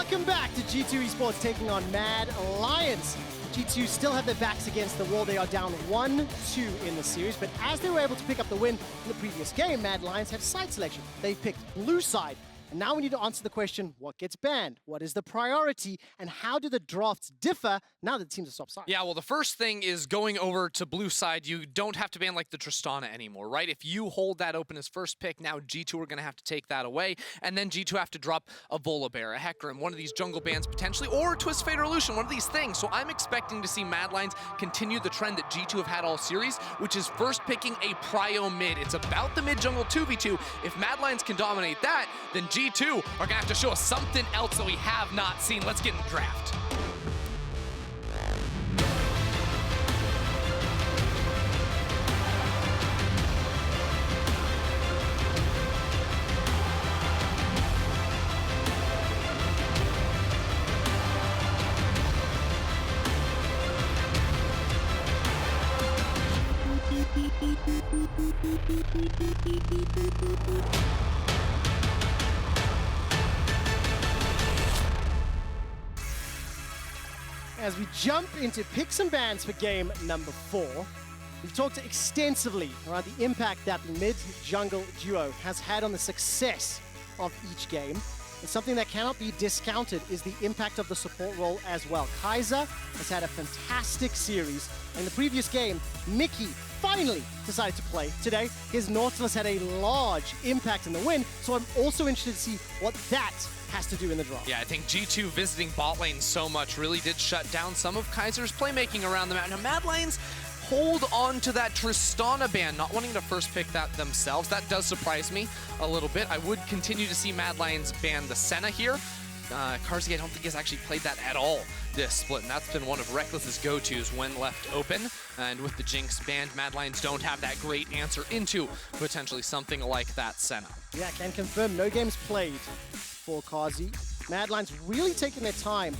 Welcome back to G2 Esports taking on Mad Lions. G2 still have their backs against the wall. They are down 1-2 in the series, but as they were able to pick up the win in the previous game, Mad Lions have side selection. They picked blue side. And now we need to answer the question, what gets banned? What is the priority? And how do the drafts differ now that the teams are swap sides? Yeah, well, the first thing is going over to blue side. You don't have to ban like the Tristana anymore, right? If you hold that open as first pick, now G2 are going to have to take that away. And then G2 have to drop a Volibear, a Hecarim, one of these jungle bans potentially, or a Twist Fate or Illusion, one of these things. So I'm expecting to see Mad Lions continue the trend that G2 have had all series, which is first picking a prio mid. It's about the mid jungle 2v2. If Mad Lions can dominate that, then G2 are going to have to show us something else that we have not seen. Let's get in the draft. As we jump into picks and bans for game number 4, we've talked extensively around the impact that the mid-jungle duo has had on the success of each game. And something that cannot be discounted is the impact of the support role as well. Kai'Sa has had a fantastic series. In the previous game, Mikyx finally decided to play. Today, his Nautilus had a large impact in the win, so I'm also interested to see what that has to do in the draw. Yeah, I think G2 visiting bot lane so much really did shut down some of Kaiser's playmaking around the map. Now, Mad Lions hold on to that Tristana ban, not wanting to first pick that themselves. That does surprise me a little bit. I would continue to see Mad Lions ban the Senna here. Carzzy, I don't think has actually played that at all this split, and that's been one of Rekkles' go-tos when left open. And with the Jinx banned, Mad Lions don't have that great answer into potentially something like that Senna. Yeah, can confirm no games played for Carzzy. Mad Lions really taking their time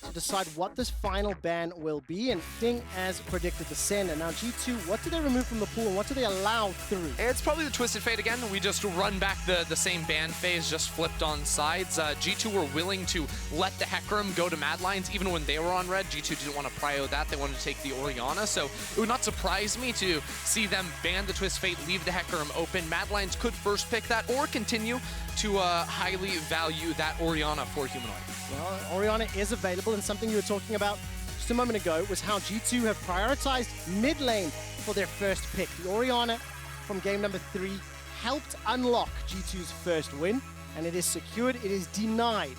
to decide what this final ban will be, and Ding as predicted the Sen. And now G2, what do they remove from the pool and what do they allow through? It's probably the Twisted Fate again. We just run back the same ban phase, just flipped on sides. G2 were willing to let the Hecarim go to Mad Lions even when they were on red. G2 didn't want to prio that. They wanted to take the Orianna. So it would not surprise me to see them ban the Twist Fate, leave the Hecarim open. Mad Lions could first pick that or continue to highly value that Orianna for Humanoid. Well, Orianna is available, and something you were talking about just a moment ago was how G2 have prioritized mid lane for their first pick. The Orianna from game number 3 helped unlock G2's first win, and it is secured. It is denied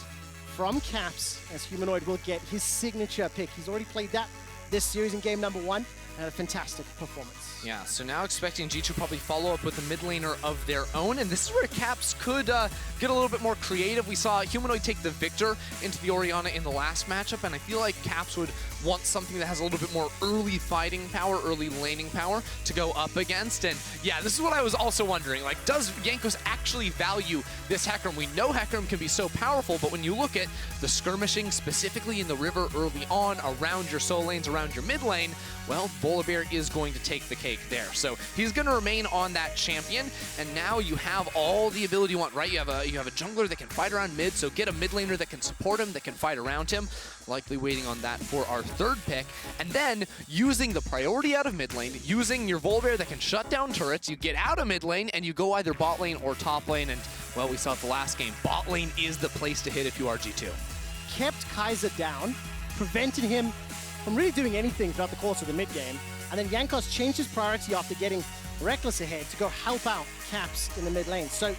from Caps, as Humanoid will get his signature pick. He's already played that this series in game number 1 and had a fantastic performance. Yeah, so now expecting G2 probably follow up with a mid laner of their own, and this is where Caps could get a little bit more creative. We saw Humanoid take the Viktor into the Orianna in the last matchup, and I feel like Caps would want something that has a little bit more early fighting power, early laning power to go up against. And yeah, this is what I was also wondering. Like, does Jankos actually value this Hecarim? We know Hecarim can be so powerful, but when you look at the skirmishing specifically in the river early on, around your soul lanes, around your mid lane, well, Volibear is going to take the cake there. So he's going to remain on that champion, and now you have all the ability you want, right? You have a jungler that can fight around mid, so get a mid laner that can support him, that can fight around him. Likely waiting on that for our third pick, and then using the priority out of mid lane, using your Volibear that can shut down turrets. You get out of mid lane and you go either bot lane or top lane, and well, we saw it the last game. Bot lane is the place to hit if you are G2. Kept Kai'Sa down, prevented him from really doing anything throughout the course of the mid game, and then Jankos changed his priority after getting Rekkles ahead to go help out Caps in the mid lane. So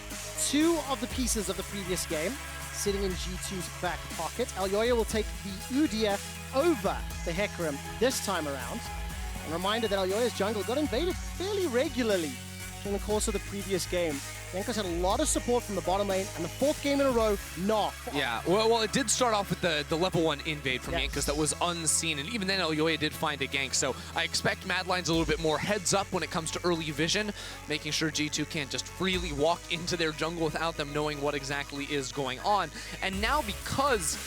2 of the pieces of the previous game sitting in G2's back pocket. Elyoya will take the Udyr over the Hecarim this time around. A reminder that Elyoya's jungle got invaded fairly regularly during the course of the previous game. Jankos had a lot of support from the bottom lane, and the 4th game in a row, not. Yeah, well, it did start off with the level 1 invade from Yes. Jankos that was unseen, and even then Elyoya did find a gank, so I expect Mad Lions a little bit more heads up when it comes to early vision, making sure G2 can't just freely walk into their jungle without them knowing what exactly is going on. And now, because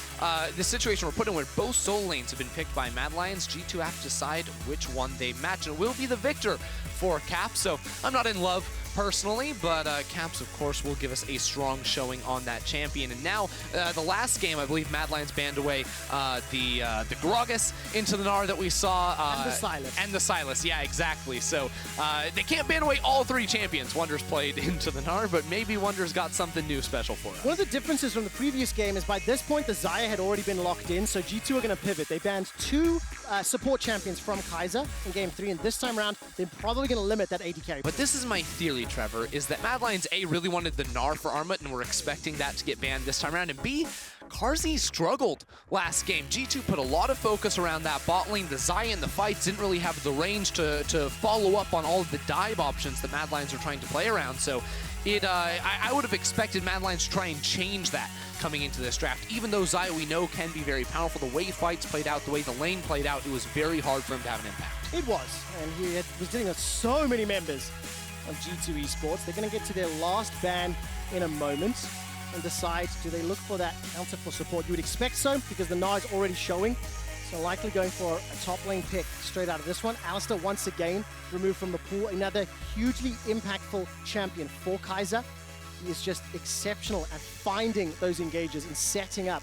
the situation we're put in where both soul lanes have been picked by Mad Lions, G2 have to decide which one they match, and it will be the Viktor for Cap, so I'm not in love personally, but Caps, of course, will give us a strong showing on that champion. And now, the last game, I believe Mad Lions banned away the Gragas into the Gnar that we saw. And the Silas. And the Silas, yeah, exactly. So they can't ban away all 3 champions. Wunder's played into the Gnar, but maybe Wunder's got something new special for us. One of the differences from the previous game is by this point, the Xayah had already been locked in, so G2 are going to pivot. They banned 2 support champions from Kai'Sa in game 3, and this time around, they're probably going to limit that AD carry. But this is my theory, Trevor, is that Mad Lions A really wanted the Gnar for Armut, and we're expecting that to get banned this time around, and B, Carzzy struggled last game. G2 put a lot of focus around that bot lane. The Xayah in the fights didn't really have the range to follow up on all of the dive options that Mad Lions are trying to play around, so I would have expected Mad Lions to try and change that coming into this draft. Even though Xayah, we know, can be very powerful, the way fights played out, the way the lane played out, it was very hard for him to have an impact. It was, and he was dealing with so many members of G2 Esports. They're going to get to their last ban in a moment and decide, do they look for that counter for support? You would expect so, because the Gnar is already showing. So likely going for a top lane pick straight out of this one. Alistar once again removed from the pool. Another hugely impactful champion for Kaiser. He is just exceptional at finding those engages and setting up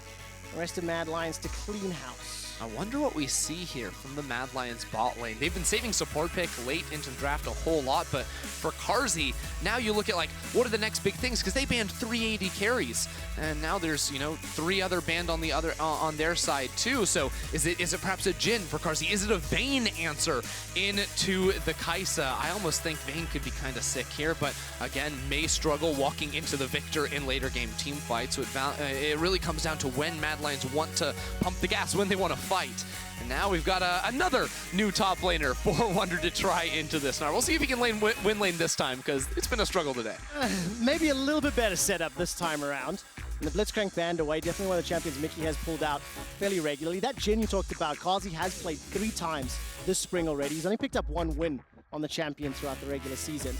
the rest of Mad Lions to clean house. I wonder what we see here from the Mad Lions bot lane. They've been saving support pick late into the draft a whole lot, but for Carzzy, now you look at, like, what are the next big things? Because they banned 3 AD carries, and now there's, 3 other banned on the other on their side too. So is it perhaps a Jhin for Carzzy? Is it a Vayne answer into the Kai'Sa? I almost think Vayne could be kind of sick here, but again, may struggle walking into the Viktor in later game team fights. So it really comes down to when Mad Lions want to pump the gas, when they want to fight. And now we've got another new top laner for Wunder to try into this. Now we'll see if he can win lane this time, because it's been a struggle today. Maybe a little bit better setup this time around. And the Blitzcrank banned away, definitely one of the champions Mikyx has pulled out fairly regularly. That Jhin you talked about, Carzzy has played 3 times this spring already. He's only picked up 1 win on the champion throughout the regular season.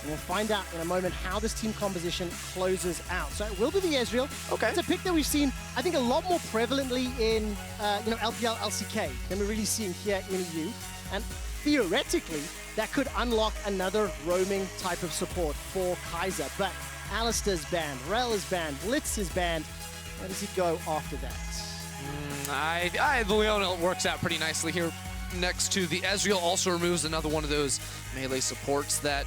And we'll find out in a moment how this team composition closes out. So it will be the Ezreal. Okay. It's a pick that we've seen, I think, a lot more prevalently in LPL, LCK than we're really seeing here in EU. And theoretically, that could unlock another roaming type of support for Kaiser. But Alistar's banned, Rell is banned, Blitz is banned. Where does he go after that? The Leona works out pretty nicely here next to the Ezreal. Also removes another one of those melee supports that,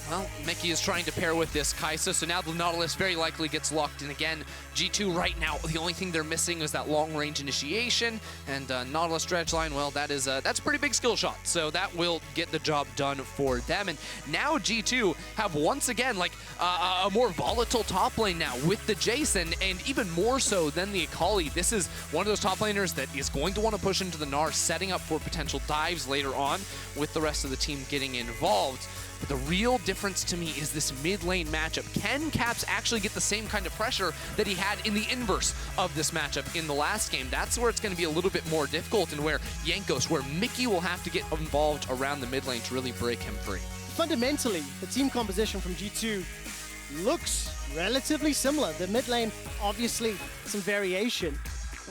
well, Mikyx is trying to pair with this Kai'Sa, so now the Nautilus very likely gets locked in again. G2 right now, the only thing they're missing is that long-range initiation, and Nautilus dredge line, well, that's a pretty big skill shot, so that will get the job done for them. And now G2 have once again, like, a more volatile top lane now with the Jayce, and even more so than the Akali. This is one of those top laners that is going to want to push into the Gnar, setting up for potential dives later on with the rest of the team getting involved. But the real difference to me is this mid lane matchup. Can Caps actually get the same kind of pressure that he had in the inverse of this matchup in the last game? That's where it's going to be a little bit more difficult, and where Jankos, where Mikyx will have to get involved around the mid lane to really break him free. Fundamentally, the team composition from G2 looks relatively similar. The mid lane, obviously, some variation.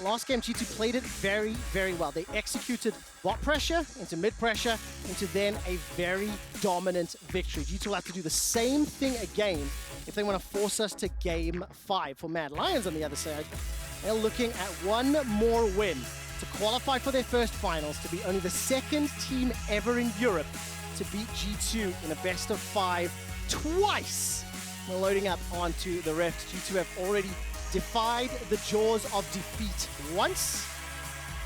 Last game, G2 played it very, very well. They executed bot pressure into mid pressure into then a very dominant victory. G2 will have to do the same thing again if they want to force us to game 5. For Mad Lions on the other side, they're looking at 1 more win to qualify for their first finals, to be only the 2nd team ever in Europe to beat G2 in a best of 5 twice. We're loading up onto the Rift. G2 have already defied the jaws of defeat once,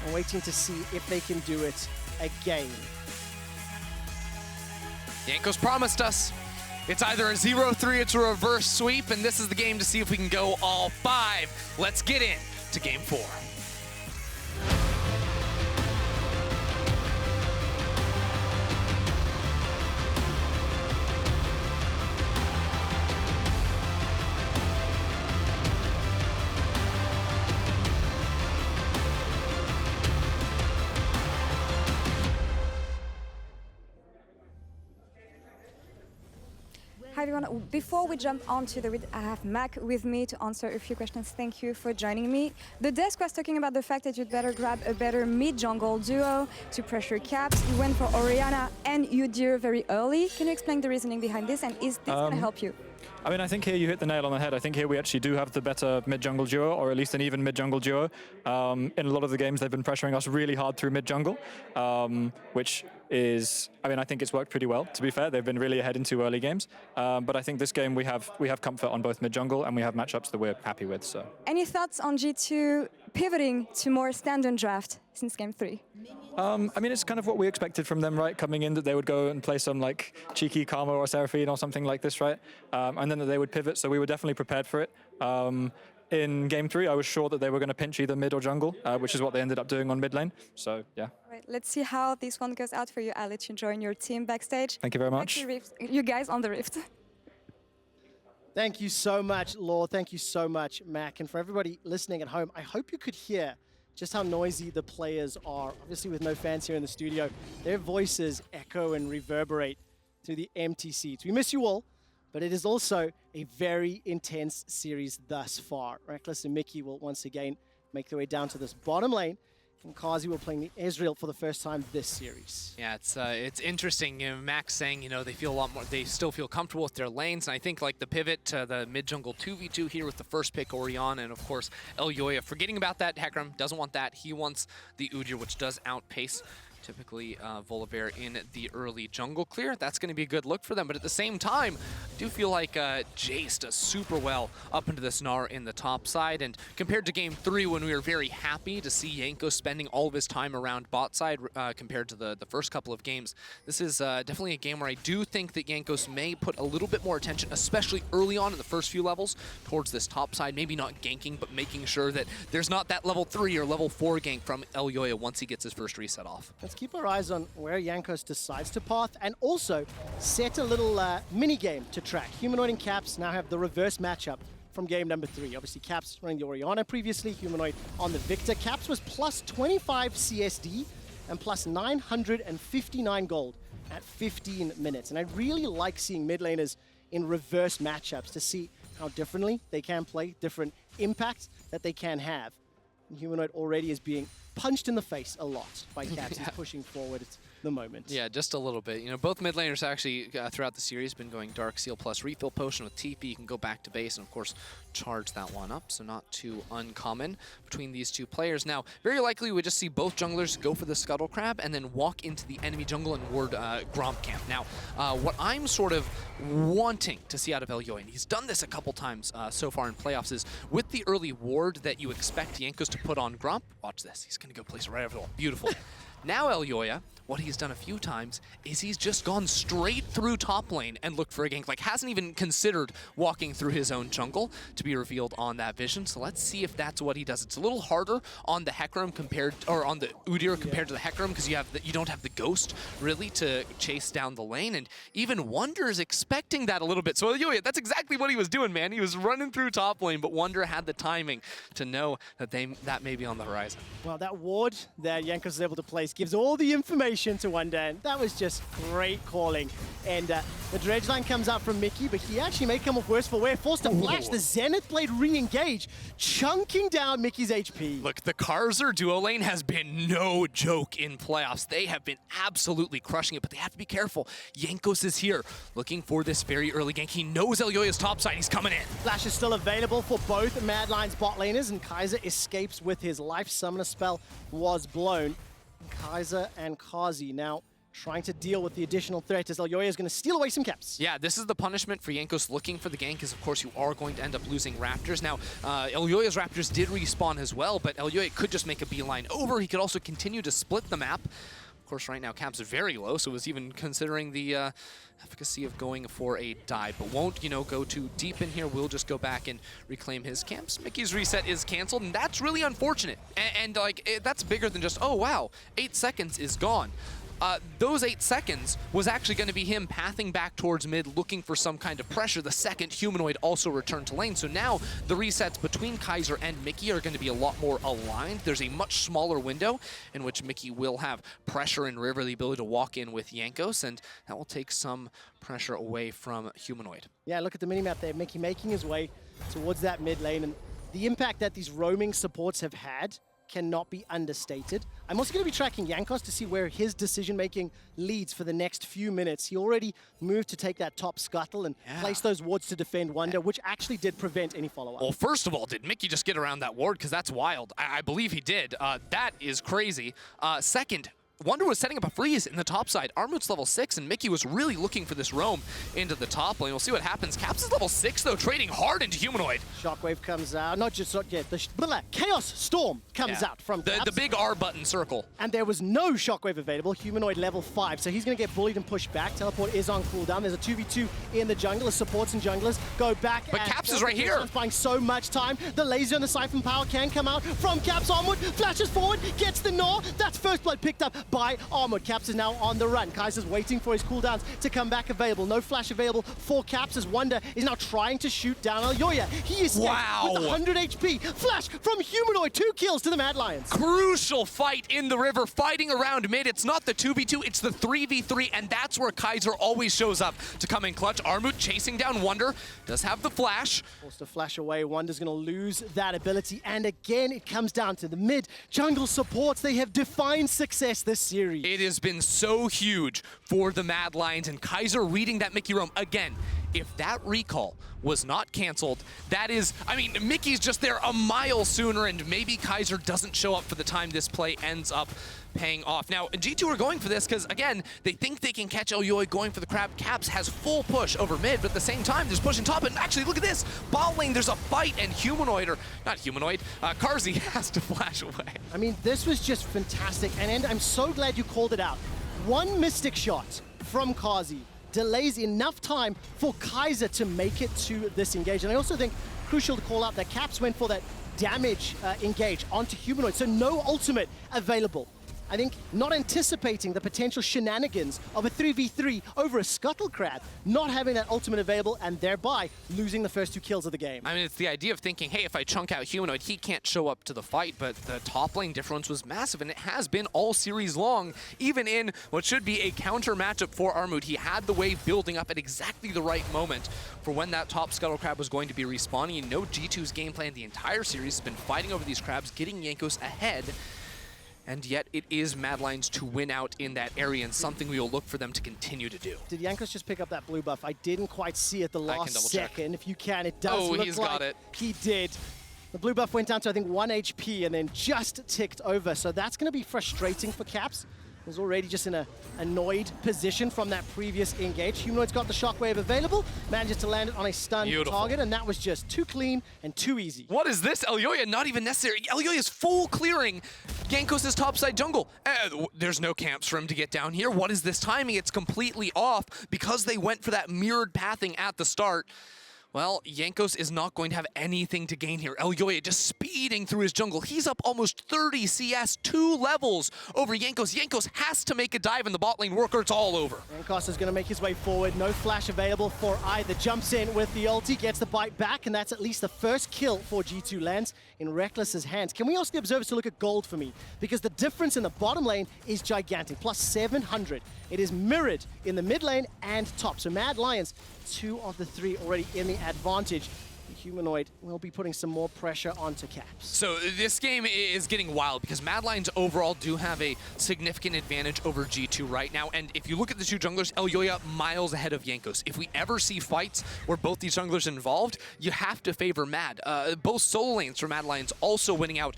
and waiting to see if they can do it again. Jankos promised us. It's either a 0-3, it's a reverse sweep, and this is the game to see if we can go all 5. Let's get in to game 4. Hi everyone. Before we jump on to the read, I have Mac with me to answer a few questions. Thank you for joining me. The desk was talking about the fact that you'd better grab a better mid-jungle duo to pressure caps. You went for Orianna and Udyr very early. Can you explain the reasoning behind this, and is this going to help you? I mean, I think here you hit the nail on the head. I think here we actually do have the better mid-jungle duo, or at least an even mid-jungle duo. In a lot of the games, they've been pressuring us really hard through mid-jungle, which is, I mean, I think it's worked pretty well, to be fair. They've been really ahead in 2 early games. But I think this game we have comfort on both mid-jungle, and we have matchups that we're happy with. So, any thoughts on G2 pivoting to more standard draft since game 3? I mean, it's kind of what we expected from them, right? Coming in, that they would go and play some like cheeky Karma or Seraphine or something like this, right? And then that they would pivot, so we were definitely prepared for it. In game 3, I was sure that they were going to pinch either mid or jungle, which is what they ended up doing on mid lane. So, yeah. Right, let's see how this one goes out for you. I'll let you join your team backstage. Thank you very much. You guys on the Rift. Thank you so much, Laure. Thank you so much, Mac. And for everybody listening at home, I hope you could hear just how noisy the players are. Obviously, with no fans here in the studio, their voices echo and reverberate through the empty seats. We miss you all, but it is also a very intense series thus far. Rekkles and Mikyx will once again make their way down to this bottom lane, and Carzzy will playing the Ezreal for the first time this series. Yeah, it's interesting. You know, Max saying, you know, they feel a lot more, they still feel comfortable with their lanes, and I think like the pivot to the mid jungle 2v2 here with the first pick Orianna, and of course Elyoya, forgetting about that Hecarim, doesn't want that. He wants the Udyr, which does outpace typically Volibear in the early jungle clear. That's going to be a good look for them, but at the same time, I do feel like Jayce does super well up into this Gnar in the top side, and compared to game 3 when we were very happy to see Jankos spending all of his time around bot side compared to the first couple of games, this is definitely a game where I do think that Jankos may put a little bit more attention, especially early on in the first few levels, towards this top side, maybe not ganking, but making sure that there's not that level 3 or level 4 gank from Elyoya once he gets his first reset off. Let's keep our eyes on where Jankos decides to path, and also set a little mini game to track. Humanoid and Caps now have the reverse matchup from game number 3. Obviously, Caps running the Orianna previously, Humanoid on the Viktor. Caps was plus 25 CSD and plus 959 gold at 15 minutes. And I really like seeing mid laners in reverse matchups to see how differently they can play, different impacts that they can have. And Humanoid already is being punched in the face a lot by Caps. He's pushing forward at the moment. Yeah, just a little bit. You know, both mid laners actually throughout the series been going Dark Seal plus refill potion with TP. You can go back to base and of course charge that one up, so not too uncommon between these two players. Now, very likely we just see both junglers go for the Scuttle Crab and then walk into the enemy jungle and ward Gromp camp. Now, what I'm sort of wanting to see out of Elyoya, and he's done this a couple times so far in playoffs, is with the early ward that you expect Jankos to put on Gromp, watch this, he's going to go place it right over the wall. Beautiful. Now Elyoya, what he's done a few times is he's just gone straight through top lane and looked for a gank. Like, hasn't even considered walking through his own jungle to be revealed on that vision. So let's see if that's what he does. It's a little harder on the Hecarim compared, or on the Udyr compared to the Hecarim, because you don't have the ghost really to chase down the lane. And even Wunder is expecting that a little bit. So Elyoya, that's exactly what he was doing, man. He was running through top lane, but Wunder had the timing to know that that may be on the horizon. Well, that ward that Jankos is able to place gives all the information to Wunder, and that was just great calling. And the dredge line comes out from Mikyx, but he actually may come off worse for wear. Forced to flash, the Zenith Blade re-engage, chunking down Mikyx's HP. Look, the Kaiser duo lane has been no joke in playoffs. They have been absolutely crushing it, but they have to be careful. Jankos is here, looking for this very early gank. He knows Elyoya's top side, he's coming in. Flash is still available for both Mad Lions bot laners, and Kaiser escapes with his life. Summoner spell was blown. Kaiser and Carzzy now trying to deal with the additional threat as Elyoya is going to steal away some caps. Yeah, this is the punishment for Jankos looking for the gank, because of course you are going to end up losing Raptors. Now, Elyoya's Raptors did respawn as well, but Elyoya could just make a beeline over. He could also continue to split the map. Of course, right now caps are very low, so was even considering the efficacy of going for a dive, but won't, you know, go too deep in here. We'll just go back and reclaim his camps. Mikyx's reset is canceled, and that's really unfortunate. And like, that's bigger than just, oh wow, 8 seconds is gone. those 8 seconds was actually going to be him pathing back towards mid, looking for some kind of pressure. The second Humanoid also returned to lane. So now the resets between Kaiser and Mikyx are going to be a lot more aligned. There's a much smaller window in which Mikyx will have pressure in river, the ability to walk in with Jankos, and that will take some pressure away from Humanoid. Yeah, look at the minimap there. Mikyx making his way towards that mid lane, and the impact that these roaming supports have had cannot be understated. I'm also going to be tracking Jankos to see where his decision-making leads for the next few minutes. He already moved to take that top scuttle and place those wards to defend Wunder, which actually did prevent any follow-up. Well, first of all, did Mikyx just get around that ward? Because that's wild. I believe he did. That is crazy. Second, Wunder was setting up a freeze in the top side. Armut's level 6, and Mikyx was really looking for this roam into the top lane. We'll see what happens. Caps is level 6, though, trading hard into Humanoid. Shockwave comes out. Not yet. The Chaos Storm comes out from Caps. The big R button circle. And there was no Shockwave available. Humanoid level 5, so he's going to get bullied and pushed back. Teleport is on cooldown. There's a 2v2 in the jungle. The supports and junglers go back. But Caps is right here. Buying so much time. The laser and the Siphon Power can come out from Caps. Armut flashes forward, gets the Gnar. That's first blood picked up by Armut. Caps is now on the run. Kaiser's waiting for his cooldowns to come back available. No flash available for Caps as Wunder is now trying to shoot down Elyoya. He is with 100 HP. Flash from Humanoid. 2 kills to the Mad Lions. Crucial fight in the river, fighting around mid. It's not the 2v2, it's the 3v3, and that's where Kaiser always shows up to come in clutch. Armut chasing down Wunder, does have the flash. Forced to flash away. Wunder's going to lose that ability, and again, it comes down to the mid jungle supports. They have defined success this series. It has been so huge for the Mad Lions, and Kaiser reading that Mikyx roam. Again, if that recall was not canceled, that is, I mean, Mickey's just there a mile sooner, and maybe Kaiser doesn't show up for the time this play ends up paying off. Now, G2 are going for this because, again, they think they can catch Elyoya going for the crab. Caps has full push over mid, but at the same time, there's push in top, and actually, look at this. Bot lane, there's a fight, and Humanoid, or not Humanoid, Carzzy has to flash away. I mean, this was just fantastic, and I'm so glad you called it out. One Mystic shot from Carzzy delays enough time for Kaiser to make it to this engage. And I also think crucial to call out that Caps went for that damage engage onto Humanoid, so no ultimate available. I think not anticipating the potential shenanigans of a 3v3 over a Scuttle Crab, not having that ultimate available, and thereby losing the first 2 kills of the game. I mean, it's the idea of thinking, hey, if I chunk out Humanoid, he can't show up to the fight, but the top lane difference was massive, and it has been all series long, even in what should be a counter matchup for Armut. He had the wave building up at exactly the right moment for when that top Scuttle Crab was going to be respawning. You know, G2's game plan the entire series has been fighting over these crabs, getting Jankos ahead, and yet it is Mad Lions to win out in that area, and something we will look for them to continue to do. Did Jankos just pick up that blue buff? I didn't quite see it the last second. If you can, it does look he's like got it. He did. The blue buff went down to, I think, 1 HP and then just ticked over. So that's going to be frustrating for Caps. He was already just in a annoyed position from that previous engage. Humanoid's got the shockwave available, manages to land it on a stunned target, and that was just too clean and too easy. What is this? Elyoya not even necessary. Elyoya is full clearing Jankos' topside jungle. There's no camps for him to get down here. What is this timing? It's completely off because they went for that mirrored pathing at the start. Well, Jankos is not going to have anything to gain here. Elyoya just speeding through his jungle. He's up almost 30 CS, 2 levels over Jankos. Jankos has to make a dive in the bot lane work or it's all over. Jankos is going to make his way forward. No flash available for either. Jumps in with the ulti, gets the bite back, and that's at least the first kill for G2 lands in Rekkles' hands. Can we ask the observers to look at gold for me? Because the difference in the bottom lane is gigantic, plus 700. It is mirrored in the mid lane and top. So Mad Lions, 2 of the 3 already in the advantage. Humanoid will be putting some more pressure onto Caps. So this game is getting wild because Mad Lions overall do have a significant advantage over G2 right now. And if you look at the 2 junglers, Elyoya miles ahead of Jankos. If we ever see fights where both these junglers are involved, you have to favor Mad. Both solo lanes for Mad Lions also winning out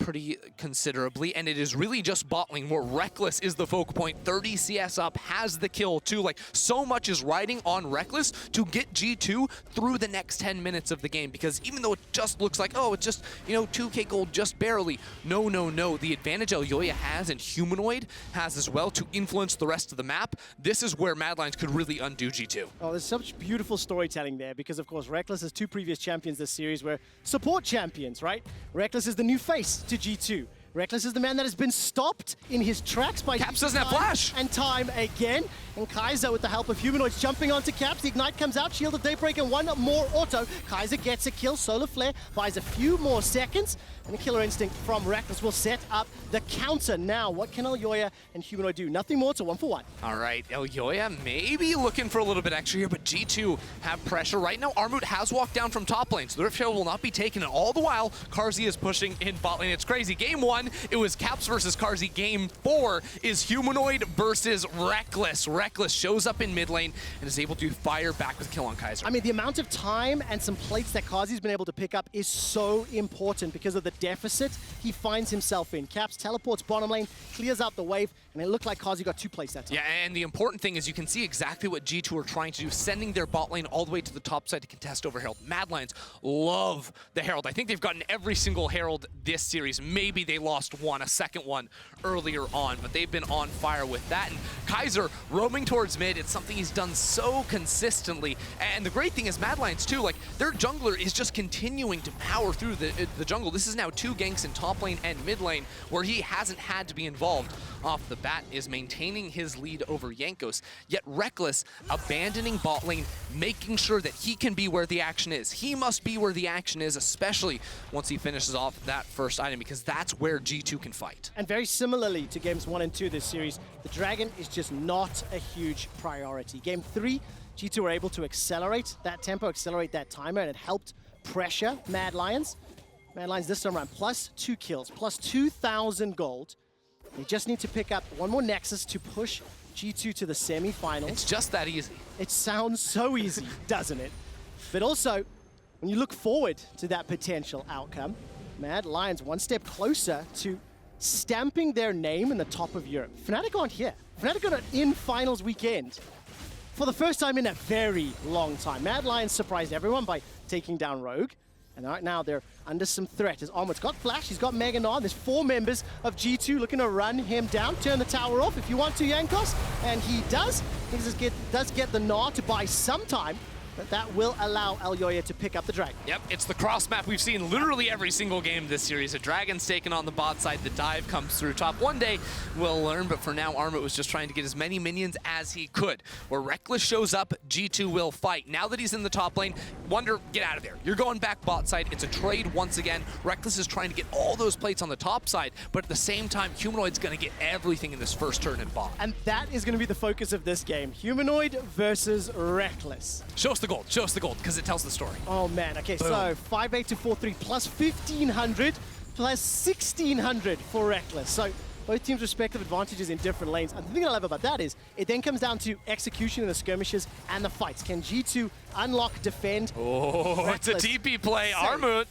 pretty considerably, and it is really just bot lane where Rekkles is the focal point. 30 CS up, has the kill too. Like, so much is riding on Rekkles to get G2 through the next 10 minutes of the game, because even though it just looks like, oh, it's just, you know, 2k gold just barely. No, no, no. The advantage Elyoya has and Humanoid has as well to influence the rest of the map. This is where Mad Lions could really undo G2. Oh, there's such beautiful storytelling there, because of course Rekkles has 2 previous champions this series where support champions, right? Rekkles is the new face to G2. Rekkles is the man that has been stopped in his tracks by Caps G2 doesn't have time flash. and time again. And Kai'Sa with the help of Humanoids jumping onto Caps. The Ignite comes out, Shield of Daybreak, and one more auto. Kai'Sa gets a kill. Solar Flare buys a few more seconds. And the Killer Instinct from Rekkles will set up the counter. Now, what can Elyoya and Humanoid do? Nothing more to 1-for-1. All right, Elyoya maybe looking for a little bit extra here, but G2 have pressure. Right now, Armut has walked down from top lane, so the Rift Herald will not be taken. And all the while, Carzzy is pushing in bot lane. It's crazy. Game 1, it was Caps versus Carzzy. Game 4 is Humanoid versus Rekkles. Rekkles shows up in mid lane and is able to fire back with kill on Kaiser. I mean, the amount of time and some plates that Carzzy's been able to pick up is so important because of the deficit he finds himself in. Caps teleports bottom lane, clears out the wave, and it looked like Carzzy got 2 plates that time. Yeah, and the important thing is you can see exactly what G2 are trying to do, sending their bot lane all the way to the top side to contest over Herald. Mad Lions love the Herald. I think they've gotten every single Herald this series. Maybe they lost one, a second one earlier on, but they've been on fire with that. And Kaiser roaming towards mid, it's something he's done so consistently. And the great thing is Mad Lions too, like their jungler is just continuing to power through the jungle. This is now 2 ganks in top lane and mid lane where he hasn't had to be involved. Off the bat is maintaining his lead over Jankos, yet Rekkles abandoning bot lane, making sure that he can be where the action is. He must be where the action is, especially once he finishes off that first item, because that's where G2 can fight. And very similarly to games 1 and 2 this series, the Dragon is just not a huge priority. Game 3, G2 were able to accelerate that tempo, accelerate that timer, and it helped pressure Mad Lions. Mad Lions this time around, plus 2 kills, plus 2,000 gold. They just need to pick up one more Nexus to push G2 to the semi-finals. It's just that easy. It sounds so easy, doesn't it? But also, when you look forward to that potential outcome, Mad Lions one step closer to stamping their name in the top of Europe. Fnatic aren't here. Fnatic are in finals weekend for the first time in a very long time. Mad Lions surprised everyone by taking down Rogue. And right now they're under some threat as Armut's got flash, he's got Mac and Laure. There's 4 members of G2 looking to run him down, turn the tower off if you want to, Jankos. And he does. He does get the Gnar to buy some time, but that will allow Elyoya to pick up the Dragon. Yep, it's the cross map we've seen literally every single game this series. A Dragon's taken on the bot side, the dive comes through top. One day we'll learn, but for now Armut was just trying to get as many minions as he could. Where Rekkles shows up, G2 will fight. Now that he's in the top lane, Wunder, get out of there. You're going back bot side. It's a trade once again. Rekkles is trying to get all those plates on the top side, but at the same time, Humanoid's going to get everything in this first turn in bot. And that is going to be the focus of this game. Humanoid versus Rekkles. Show us the gold. Show us the gold, because it tells the story. Oh man, okay, Boom. so 5-8 to 4-3 plus 1,500 plus 1,600 for Rekkles. So both teams' respective advantages in different lanes. And the thing I love about that is it then comes down to execution in the skirmishes and the fights. Can G2 unlock, defend? Oh, Rekkles? it's a TP play. Armut.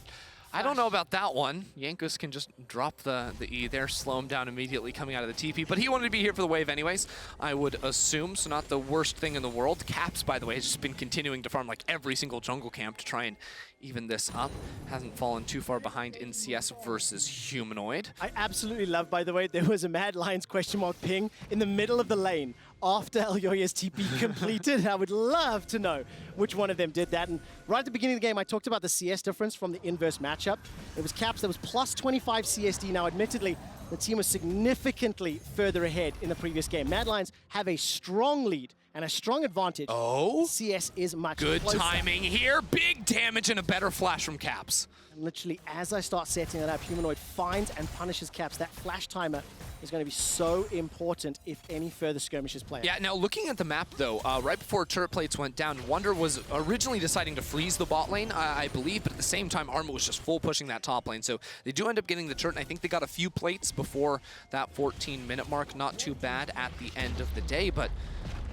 I don't know about that one. Jankos can just drop the E there, slow him down immediately coming out of the TP, but he wanted to be here for the wave anyways, I would assume, so not the worst thing in the world. Caps, by the way, has just been continuing to farm like every single jungle camp to try and even this up. Hasn't fallen too far behind in CS versus Humanoid. I absolutely love, by the way, there was a Mad Lions question mark ping in the middle of the lane after Elyoya's TP completed. I would love to know which one of them did that. And right at the beginning of the game, I talked about the CS difference from the inverse matchup. It was Caps that was plus 25 CSD. Now, admittedly, the team was significantly further ahead in the previous game. Mad Lions have a strong lead and a strong advantage. Oh, CS is much good closer. timing here. Big damage and a better flash from Caps. And literally, as I start setting it up, Humanoid finds and punishes Caps. That flash timer is going to be so important if any further skirmishes play out. Yeah, now looking at the map though, right before turret plates went down, Wunder was originally deciding to freeze the bot lane, I believe, but at the same time, Armut was just full pushing that top lane. So they do end up getting the turret, and I think they got a few plates before that 14-minute mark. Not too bad at the end of the day, but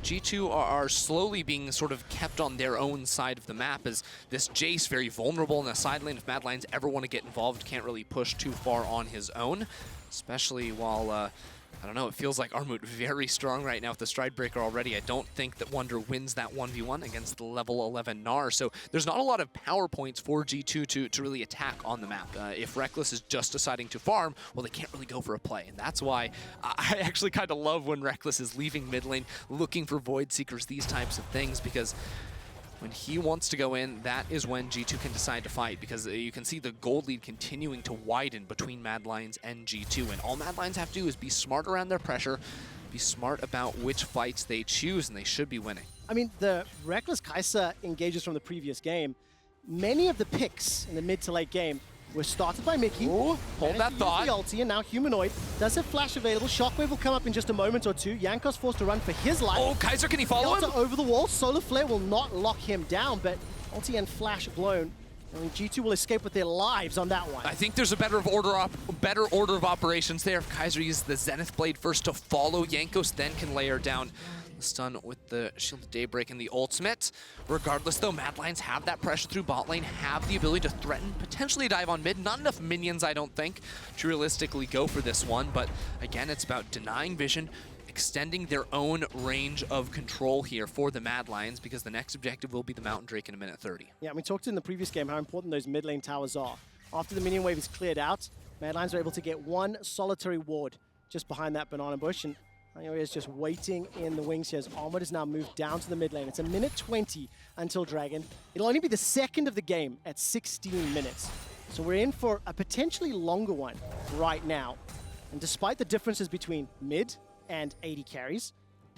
G2 are slowly being sort of kept on their own side of the map as this Jayce, very vulnerable in the side lane. If Mad Lions ever want to get involved, can't really push too far on his own, especially while, I don't know, it feels like Armut very strong right now with the Stride Breaker already. I don't think that Wunder wins that 1v1 against the level 11 Gnar, so there's not a lot of power points for G2 to really attack on the map. If Rekkles is just deciding to farm, well, they can't really go for a play, and that's why I actually kind of love when Rekkles is leaving mid lane, looking for Void Seekers, these types of things, because When he wants to go in, that is when G2 can decide to fight, because you can see the gold lead continuing to widen between Mad Lions and G2, and all Mad Lions have to do is be smart around their pressure, be smart about which fights they choose, and they should be winning. I mean, the Rekkles Kai'Sa engages from the previous game, many of the picks in the mid to late game were started by Mikyx. Ooh, hold that thought. The ulti, and now Humanoid does have flash available. Shockwave will come up in just a moment or two. Jankos forced to run for his life. Oh, Kaiser, can he follow him? Over the wall. Solar Flare will not lock him down, but ulti and flash blown. I mean, G2 will escape with their lives on that one. I think there's a better order of operations there. If Kaiser uses the Zenith Blade first to follow Jankos, then can layer down the stun with the Shield of Daybreak and the ultimate. Regardless, though, Mad Lions have that pressure through bot lane, have the ability to threaten, potentially dive on mid. Not enough minions, I don't think, to realistically go for this one. But again, it's about denying vision, extending their own range of control here for the Mad Lions, because the next objective will be the Mountain Drake in a minute 30. Yeah, we talked in the previous game how important those mid lane towers are. After the minion wave is cleared out, Mad Lions are able to get one solitary ward just behind that banana bush, and Elyoya is just waiting in the wings here as Armut has now moved down to the mid lane. It's a minute 20 until Dragon. It'll only be the second of the game at 16 minutes. So we're in for a potentially longer one right now. And despite the differences between mid and AD carries,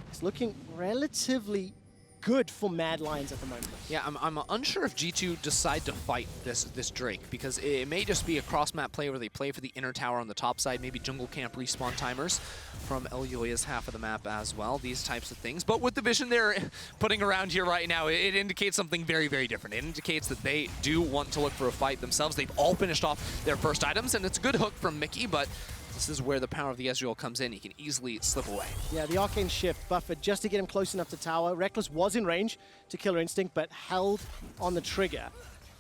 it's looking relatively good for Mad Lions at the moment. Yeah, I'm unsure if G2 decide to fight this Drake, because it may just be a cross-map play where they play for the inner tower on the top side, maybe jungle camp respawn timers from Elyoya's half of the map as well, these types of things. But with the vision they're putting around here right now, it indicates something very, very different. It indicates that they do want to look for a fight themselves. They've all finished off their first items, and it's a good hook from Mikyx, but this is where the power of the Ezreal comes in. He can easily slip away. Yeah, the Arcane Shift buffered just to get him close enough to tower. Rekkles was in range to Killer Instinct, but held on the trigger.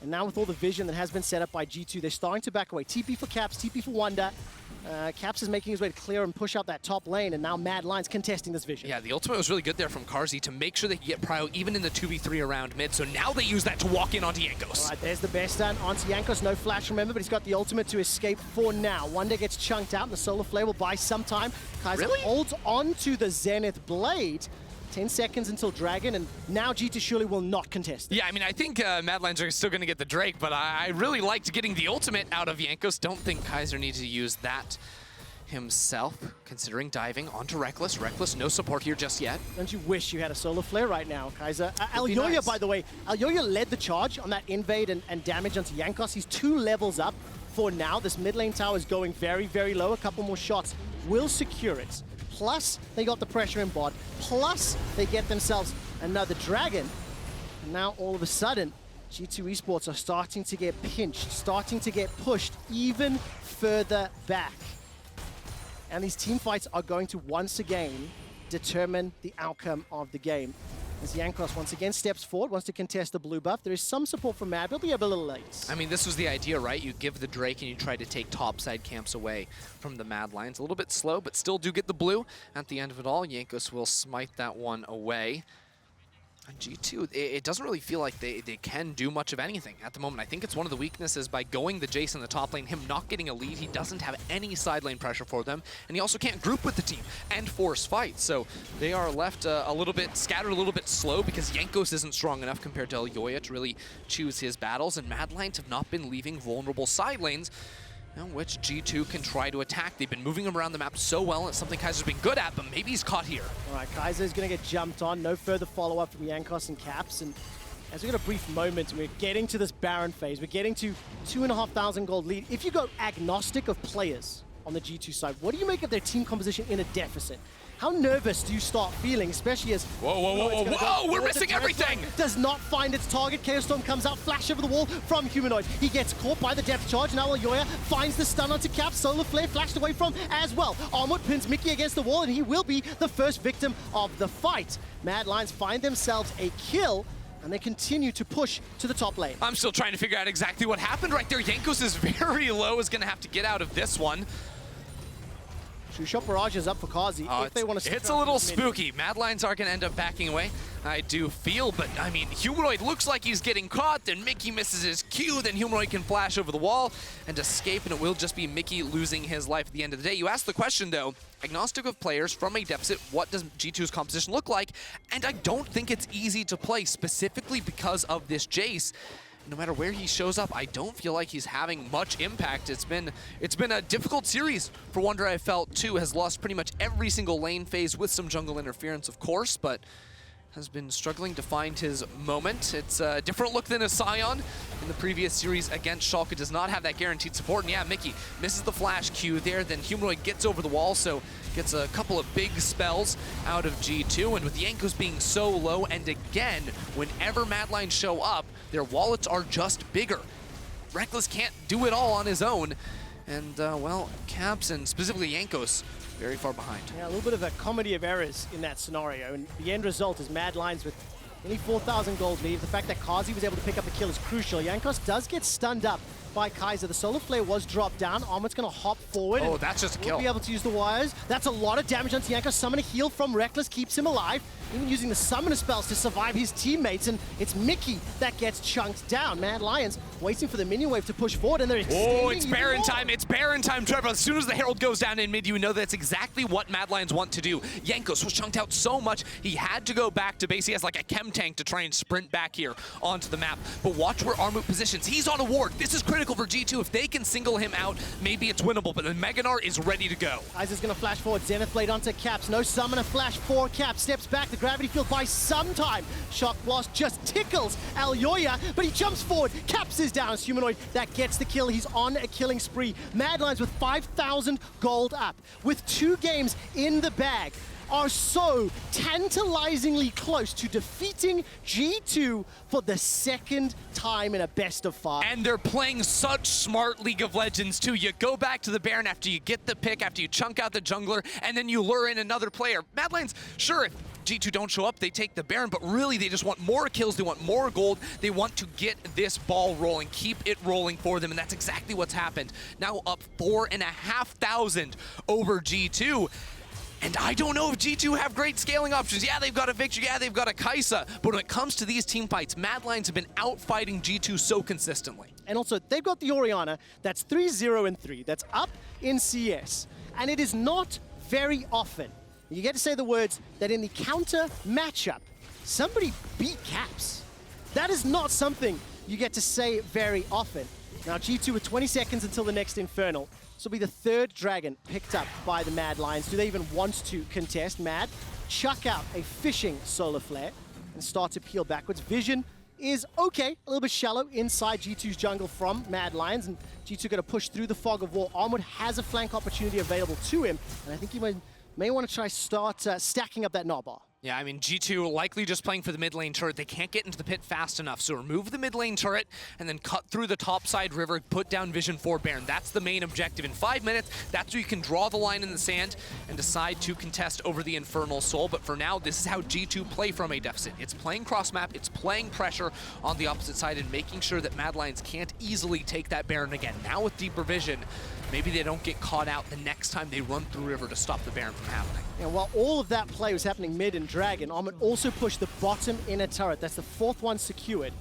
And now with all the vision that has been set up by G2, they're starting to back away. TP for Caps, TP for Wunder. Caps is making his way to clear and push out that top lane, and now Mad Lions contesting this vision. Yeah, the ultimate was really good there from Carzzy to make sure they can get prio even in the 2v3 around mid, so now they use that to walk in onto Jankos. All right, there's the best stun onto Jankos. No flash, remember, but he's got the ultimate to escape for now. Wunder gets chunked out, and the Solar Flare will buy some time. Kaiser holds on to the Zenith Blade. 10 seconds until Dragon, and now G2 surely will not contest it. Yeah, I mean, I think Mad Lions are still going to get the Drake, but I really liked getting the ultimate out of Jankos. Don't think Kaiser needs to use that himself, considering diving onto Rekkles. Rekkles, no support here just yet. Don't you wish you had a Solar Flare right now, Kaiser? Elyoya, nice. By the way, Elyoya led the charge on that invade and damage onto Jankos. He's 2 levels up for now. This mid lane tower is going very, very low. A couple more shots will secure it. Plus, they got the pressure in bot. Plus, they get themselves another Dragon. And now, all of a sudden, G2 Esports are starting to get pinched, starting to get pushed even further back. And these team fights are going to once again determine the outcome of the game. As Jankos once again steps forward, wants to contest the blue buff. There is some support from Mad, but he'll be a little late. I mean, this was the idea, right? You give the Drake and you try to take topside camps away from the Mad Lions. A little bit slow, but still do get the blue. At the end of it all, Jankos will smite that one away. And G2, it doesn't really feel like they can do much of anything at the moment. I think it's one of the weaknesses by going the Jayce in the top lane, him not getting a lead. He doesn't have any side lane pressure for them, and he also can't group with the team and force fights. So they are left a little bit scattered, a little bit slow, because Jankos isn't strong enough compared to Elyoya to really choose his battles, and Mad Lions have not been leaving vulnerable side lanes, which G2 can try to attack. They've been moving him around the map so well, and it's something Kaiser's been good at, but maybe he's caught here. All right, Kaiser's going to get jumped on. No further follow-up from Jankos and Caps, and as we got a brief moment, we're getting to this Baron phase. We're getting to 2,500 gold lead. If you go agnostic of players on the G2 side, what do you make of their team composition in a deficit? How nervous do you start feeling, especially as... Whoa, we're missing everything! Does not find its target. Chaos Storm comes out, flash over the wall from Humanoid. He gets caught by the depth charge. Now Elyoya finds the stun onto Cap. Solar Flare flashed away from as well. Armut pins Mikyx against the wall, and he will be the first victim of the fight. Mad Lions find themselves a kill, and they continue to push to the top lane. I'm still trying to figure out exactly what happened right there. Jankos is very low, is going to have to get out of this one. True Shot Barrage is up for Carzzy if they want to. It's a little spooky. Mad Lions are going to end up backing away. I do feel, but I mean, Humanoid looks like he's getting caught, then Mickey misses his Q, then Humanoid can flash over the wall and escape, and it will just be Mickey losing his life at the end of the day. You asked the question though, agnostic of players from a deficit, what does G2's composition look like? And I don't think it's easy to play, specifically because of this Jayce. No matter where he shows up, I don't feel like he's having much impact. It's been a difficult series for Wunder, I felt too. Has lost pretty much every single lane phase with some jungle interference, of course, but has been struggling to find his moment. It's a different look than a Sion in the previous series against Schalke. Does not have that guaranteed support. And yeah, Mickey misses the flash Q there, then Humanoid gets over the wall, so gets a couple of big spells out of G2. And with the Jankos being so low, and again, whenever Madline show up, their wallets are just bigger. Rekkles can't do it all on his own. And, well, Caps and specifically Jankos very far behind. Yeah, a little bit of a comedy of errors in that scenario, and the end result is Mad Lions with nearly 4,000 gold lead. The fact that Carzzy was able to pick up the kill is crucial. Jankos does get stunned up by Kaiser. The solar flare was dropped down. Armut's going to hop forward. Oh, that's just a kill. Will be able to use the wires. That's a lot of damage onto Jankos. Summon a heal from Rekkles keeps him alive. Even using the summoner spells to survive his teammates, and it's Mickey that gets chunked down. Mad Lions waiting for the minion wave to push forward, and they're extending. Oh, it's Baron time. It's Baron time, Trevor. As soon as the Herald goes down in mid, you know that's exactly what Mad Lions want to do. Jankos was chunked out so much, he had to go back to base. He has like a chem tank to try and sprint back here onto the map. But watch where Armut positions. He's on a ward. This is critical for G2. If they can single him out, maybe it's winnable, but the Gnar is ready to go. Kaiser's going to flash forward. Zenith Blade onto Caps. No summoner flash for Caps. Steps back. The gravity field by sometime. Shock Blast just tickles Elyoya, but he jumps forward. Caps is down. It's Humanoid that gets the kill. He's on a killing spree. Mad Lions with 5,000 gold up, with 2 games in the bag, are so tantalizingly close to defeating G2 for the second time in a best of 5. And they're playing such smart League of Legends too. You go back to the Baron after you get the pick, after you chunk out the jungler, and then you lure in another player. Mad Lions, sure, if G2 don't show up, they take the Baron, but really they just want more kills, they want more gold, they want to get this ball rolling, keep it rolling for them, and that's exactly what's happened. Now up 4,500 over G2. And I don't know if G2 have great scaling options. Yeah, they've got a Viktor, yeah, they've got a Kai'Sa, but when it comes to these team fights, Mad Lions have been outfighting G2 so consistently. And also, they've got the Orianna that's 3-0-3, that's up in CS. And it is not very often you get to say the words that in the counter matchup, somebody beat Caps. That is not something you get to say very often. Now, G2 with 20 seconds until the next Infernal. This will be the 3rd dragon picked up by the Mad Lions. Do they even want to contest? Mad chuck out a fishing solar flare and start to peel backwards. Vision is okay, a little bit shallow inside G2's jungle from Mad Lions, and G2 going to push through the fog of war. Armut has a flank opportunity available to him, and I think he may want to try start stacking up that Gnar. Yeah, I mean, G2 likely just playing for the mid lane turret. They can't get into the pit fast enough, so remove the mid lane turret and then cut through the topside river, put down Vision for Baron. That's the main objective. In 5 minutes, that's where you can draw the line in the sand and decide to contest over the Infernal Soul. But for now, this is how G2 play from a deficit. It's playing cross-map, it's playing pressure on the opposite side and making sure that Mad Lions can't easily take that Baron again. Now with deeper vision, maybe they don't get caught out the next time they run through river to stop the Baron from happening. And while all of that play was happening mid and Dragon, Armut also pushed the bottom inner turret. That's the 4th one secured.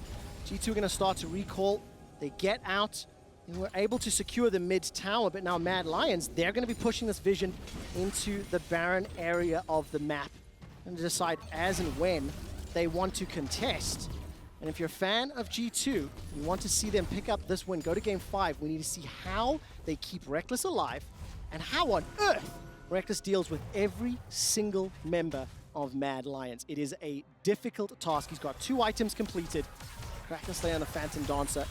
G2 are going to start to recall. They get out and were able to secure the mid tower, but now Mad Lions, they're going to be pushing this Vision into the Baron area of the map and decide as and when they want to contest. And if you're a fan of G2, you want to see them pick up this win, go to game 5. We need to see how they keep Rekkles alive and how on earth Rekkles deals with every single member of Mad Lions. It is a difficult task. He's got 2 items completed. Kraken Slayer and the Phantom Dancer.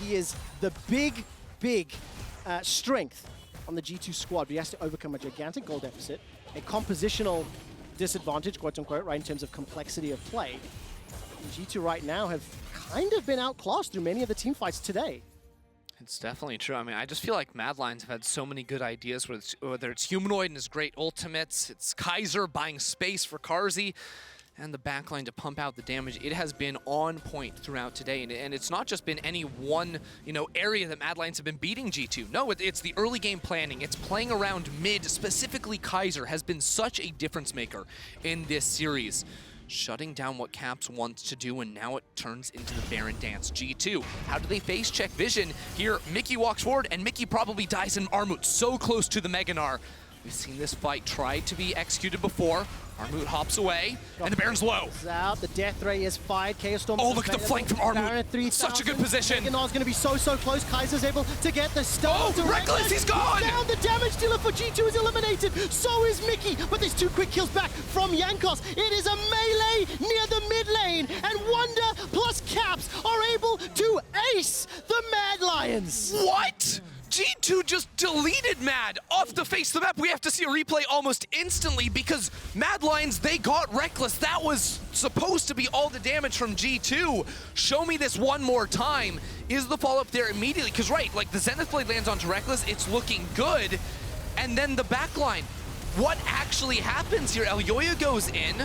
He is the big strength on the G2 squad, but he has to overcome a gigantic goal deficit, a compositional disadvantage, quote unquote, right, in terms of complexity of play. And G2 right now have kind of been outclassed through many of the team fights today. It's definitely true. I mean, I just feel like Mad Lions have had so many good ideas, whether it's Humanoid and his great ultimates, it's Kaiser buying space for Carzzy, and the backline to pump out the damage. It has been on point throughout today, and it's not just been any one, area that Mad Lions have been beating G2. No, it's the early game planning. It's playing around mid, specifically Kaiser has been such a difference maker in this series. shutting down what Caps wants to do, and now it turns into the Baron dance. G2, how do they face check vision? Here, Mikyx walks forward, and Mikyx probably dies in Armut, so close to the Mega Gnar. We've seen this fight try to be executed before. Armut hops away, and the Baron's low. Out. The death ray is fired. Chaos Storm. Oh, look at the flank from Armut. Such a good position. Gnar's going to be so close. Kaiser's able to get the stun. Oh, Rekkles, he's gone! Down. The damage dealer for G2 is eliminated. So is Mikyx, but there's 2 quick kills back from Jankos. It is a melee near the mid lane, and Wunder plus Caps are able to ace the Mad Lions. What? G2 just deleted Mad off the face of the map. We have to see a replay almost instantly because Mad Lions, they got Rekkles. That was supposed to be all the damage from G2. Show me this one more time. Is the follow-up there immediately? Because right, like the Zenith Blade lands onto Rekkles, it's looking good. And then the backline. What actually happens here? Elyoya goes in,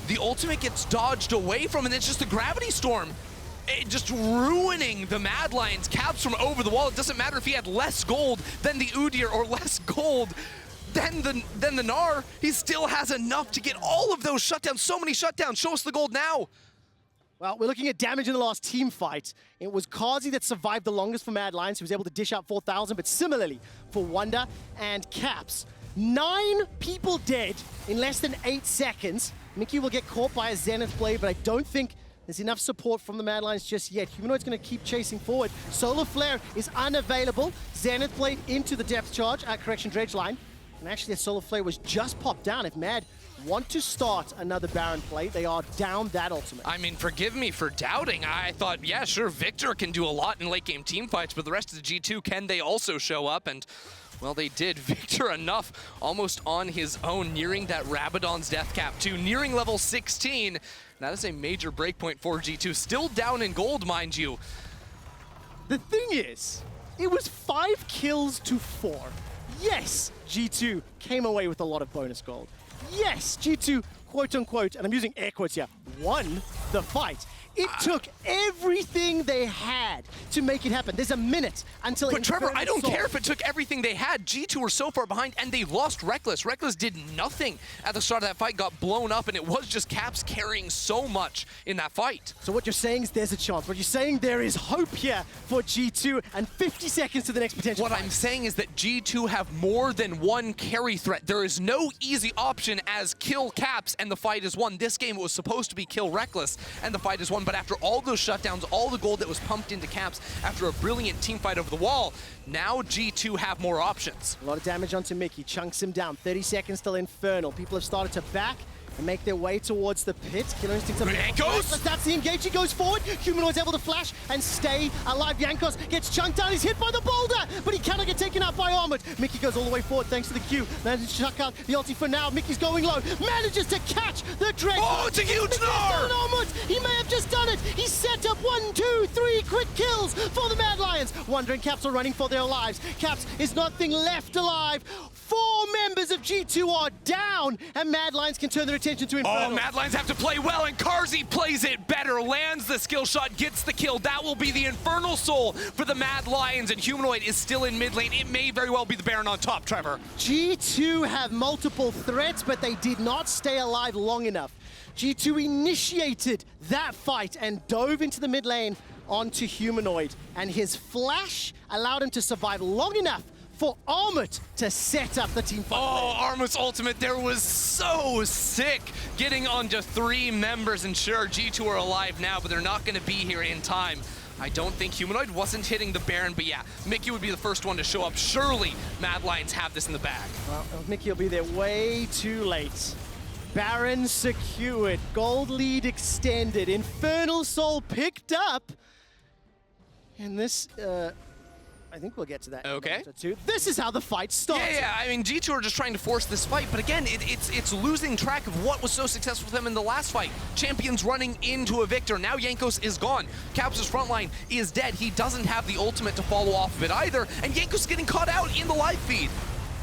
the ultimate gets dodged away from, and it's just a Gravity Storm. Just ruining the Mad Lions. Caps from over the wall. It doesn't matter if he had less gold than the Udyr or less gold than the Gnar. He still has enough to get all of those shutdowns. So many shutdowns. Show us the gold now. Well, we're looking at damage in the last team fight. It was Carzzy that survived the longest for Mad Lions. He was able to dish out 4,000, but similarly for Wunder and Caps. 9 people dead in less than 8 seconds. Mikyx will get caught by a Zenith Blade, but I don't think there's enough support from the Mad Lions just yet. Humanoid's going to keep chasing forward. Solar Flare is unavailable. Zenith Blade into the depth charge at Dredge line. And actually, the Solar Flare was just popped down. If Mad want to start another Baron play, they are down that ultimate. I mean, forgive me for doubting. I thought, yeah, sure, Viktor can do a lot in late game team fights, but the rest of the G2, can they also show up? And well, they did. Viktor enough, almost on his own, nearing that Rabadon's death cap too, nearing level 16. That is a major breakpoint for G2. Still down in gold, mind you. The thing is, it was 5 kills to 4. Yes, G2 came away with a lot of bonus gold. Yes, G2, quote unquote, and I'm using air quotes here, won the fight. It took everything they had to make it happen. There's a minute until But Trevor, I don't care if it took everything they had. G2 were so far behind, and they lost Rekkles. Rekkles did nothing at the start of that fight, got blown up, and it was just Caps carrying so much in that fight. So what you're saying is there's a chance. What you're saying, there is hope here for G2, and 50 seconds to the next potential What fight. I'm saying is that G2 have more than one carry threat. There is no easy option as kill Caps, and the fight is won. This game it was supposed to be kill Rekkles, and the fight is won. But after all those shutdowns, all the gold that was pumped into Caps after a brilliant team fight over the wall, now G2 have more options. A lot of damage onto Mikyx, chunks him down. 30 seconds till Infernal. People have started to back and make their way towards the pit. Killer Instinct. Jankos! That's the engage. He goes forward. Humanoid's able to flash and stay alive. Jankos gets chunked down. He's hit by the boulder, but he cannot get taken out by Armut. Mikyx goes all the way forward thanks to the Q. Manages to chuck out the ulti for now. Mikyx's going low. Manages to catch the Dredge. Oh, it's a huge Gnar! Armut. He may have just done it. He set up 1, 2, 3 quick kills for the Mad Lions. Wunder and Caps are running for their lives. Caps is nothing left alive. 4 members of G2 are down, and Mad Lions can turn their attention to Infernal. Oh, Mad Lions have to play well, and Carzzy plays it better, lands the skill shot, gets the kill. That will be the Infernal Soul for the Mad Lions, and Humanoid is still in mid lane. It may very well be the Baron on top, Trevor. G2 have multiple threats, but they did not stay alive long enough. G2 initiated that fight and dove into the mid lane onto Humanoid, and his flash allowed him to survive long enough for Armut to set up the team fight. Oh, Armut's ultimate there was so sick, getting onto 3 members, and sure, G2 are alive now, but they're not going to be here in time. I don't think Humanoid wasn't hitting the Baron, but yeah, Mikyx would be the first one to show up. Surely Mad Lions have this in the bag. Well, Mikyx will be there way too late. Baron secured, gold lead extended, Infernal Soul picked up, and this, I think we'll get to that. Okay. Too. This is how the fight starts. Yeah, I mean, G2 are just trying to force this fight, but again, it's losing track of what was so successful for them in the last fight. Champions running into a Viktor. Now Jankos is gone. Caps' front line is dead. He doesn't have the ultimate to follow off of it either, and Jankos is getting caught out in the live feed.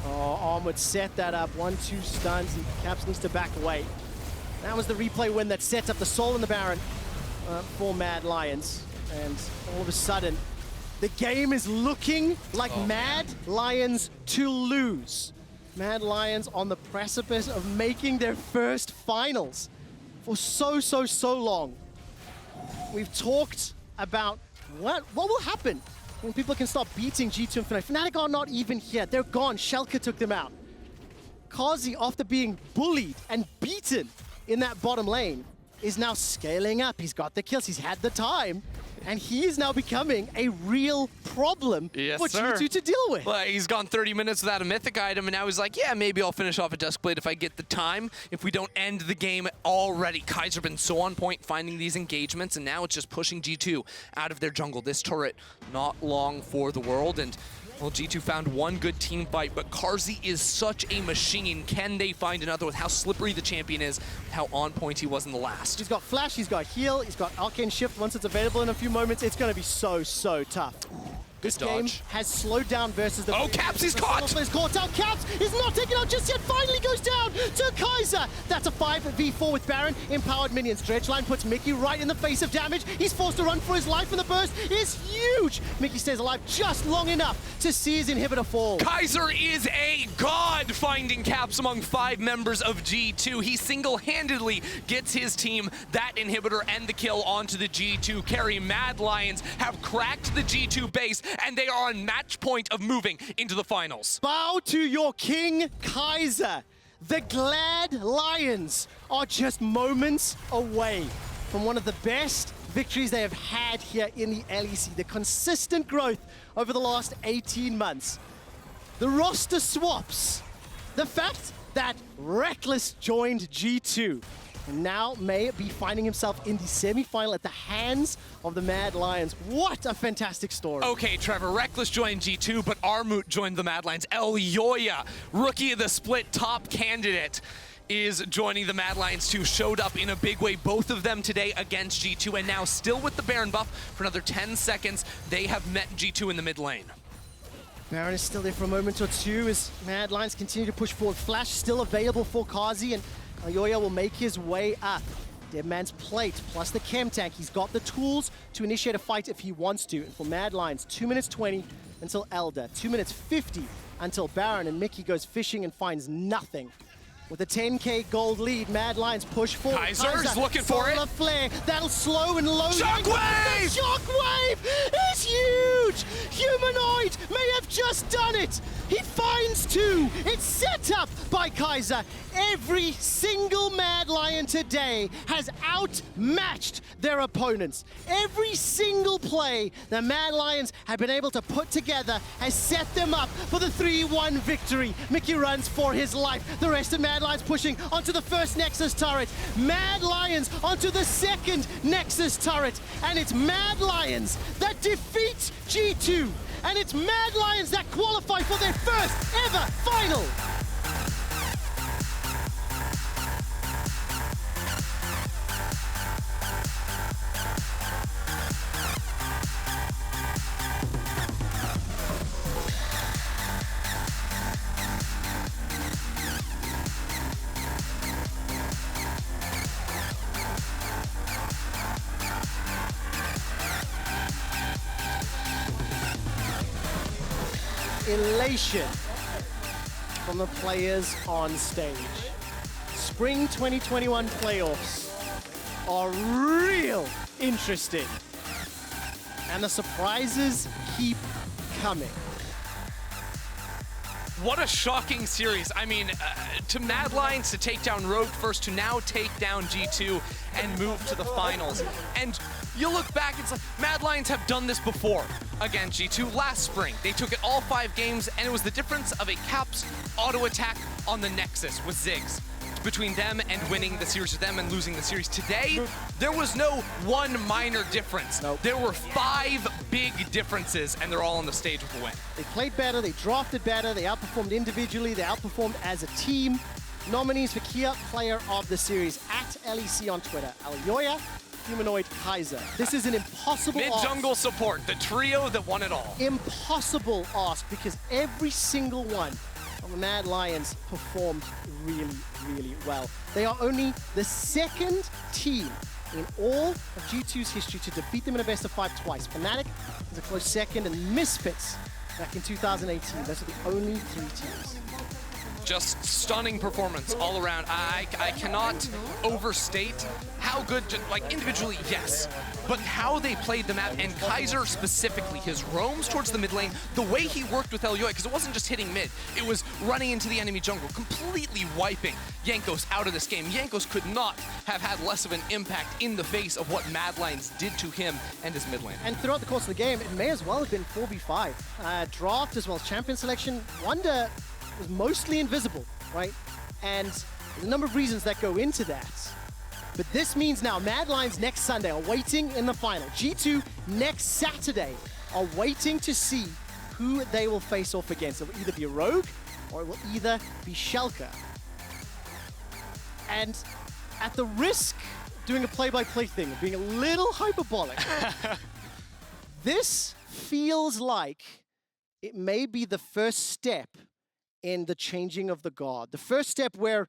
Oh, Armut set that up. 1, 2 stuns, and Caps needs to back away. That was the replay win that sets up the Soul and the Baron for Mad Lions. And all of a sudden, the game is looking like Mad Lions to lose. Mad Lions on the precipice of making their first finals. For so long, we've talked about what will happen when people can start beating G2 and Fnatic. Fnatic are not even here. They're gone. Schalke took them out. Carzzy, after being bullied and beaten in that bottom lane, is now scaling up. He's got the kills. He's had the time. And he is now becoming a real problem for G2 to deal with. Well, he's gone 30 minutes without a mythic item, and now he's like, yeah, maybe I'll finish off a Duskblade if I get the time, if we don't end the game already. Kaiser been so on point finding these engagements, and now it's just pushing G2 out of their jungle. This turret, not long for the world, and well, G2 found one good team fight, but Carzzy is such a machine. Can they find another with how slippery the champion is, how on point he was in the last? He's got flash, he's got heal, he's got arcane shift. Once it's available in a few moments, it's going to be so tough. This game has slowed down versus the... Oh, Caps is caught! Is caught out. Caps is not taken out just yet. Finally goes down to Kaiser. That's a 5v4 with Baron. Empowered minions. Dredgeline puts Mikyx right in the face of damage. He's forced to run for his life, and the burst is huge. Mikyx stays alive just long enough to see his inhibitor fall. Kaiser is a god finding Caps among 5 members of G2. He single-handedly gets his team that inhibitor and the kill onto the G2 carry. Mad Lions have cracked the G2 base, and they are on match point of moving into the finals. Bow to your king, Kaiser. The Glad Lions are just moments away from one of the best victories they have had here in the LEC. The consistent growth over the last 18 months. The roster swaps. The fact that Rekkles joined G2 and now may be finding himself in the semi-final at the hands of the Mad Lions. What a fantastic story. Okay, Trevor, Rekkles joined G2, but Armut joined the Mad Lions. Elyoya, rookie of the split, top candidate, is joining the Mad Lions too. Showed up in a big way, both of them today against G2, and now still with the Baron buff for another 10 seconds. They have met G2 in the mid lane. Baron is still there for a moment or two as Mad Lions continue to push forward. Flash still available for Carzzy, and Elyoya will make his way up. Dead Man's Plate plus the Chem Tank. He's got the tools to initiate a fight if he wants to. And for Mad Lions, 2 minutes 20 until Elder, 2 minutes 50 until Baron, and Mikyx goes fishing and finds nothing. With a 10k gold lead, Mad Lions push forward. Kaiser's looking for it. Flare. That'll slow and low. Shockwave! The Shockwave is huge! Humanoid may have just done it! He finds 2! It's set up by Kaiser. Every single Mad Lion today has outmatched their opponents. Every single play the Mad Lions have been able to put together has set them up for the 3-1 victory. Mikyx runs for his life. The rest of Mad Lions pushing onto the first Nexus turret. Mad Lions onto the second Nexus turret. And it's Mad Lions that defeats G2. And it's Mad Lions that qualify for their first ever final. Elation from the players on stage. Spring 2021 playoffs are real interesting. And the surprises keep coming. What a shocking series. I mean, to Mad Lions to take down Rogue first, to now take down G2 and move to the finals. And you look back, it's like Mad Lions have done this before against G2 last spring. They took it all 5 games, and it was the difference of a Caps auto attack on the Nexus with Ziggs between them and winning the series with them and losing the series. Today, there was no one minor difference. Nope. There were 5 big differences, and they're all on the stage with a win. They played better, they drafted better, they outperformed individually, they outperformed as a team. Nominees for Key Player of the Series at LEC on Twitter: Elyoya, Humanoid, Kaiser. This is an impossible Mid-jungle support, the trio that won it all. Impossible ask, because every single one of the Mad Lions performed really, really well. They are only the second team in all of G2's history to defeat them in a best-of-5 twice. Fnatic is a close second, and Misfits back in 2018. Those are the only 3 teams. Just stunning performance all around. I cannot overstate how good, like individually, yes, but how they played the map, and Kaiser specifically, his roams towards the mid lane, the way he worked with Elyoya, because it wasn't just hitting mid, it was running into the enemy jungle, completely wiping Jankos out of this game. Jankos could not have had less of an impact in the face of what Mad Lions did to him and his mid lane. And throughout the course of the game, it may as well have been 4v5. Draft as well as champion selection. Wunder was mostly invisible, right? And there's a number of reasons that go into that. But this means now Mad Lions next Sunday are waiting in the final. G2 next Saturday are waiting to see who they will face off against. It will either be a Rogue or it will either be FLICKR. And at the risk of doing a play-by-play thing, of being a little hyperbolic, this feels like it may be the first step in the changing of the guard. The first step where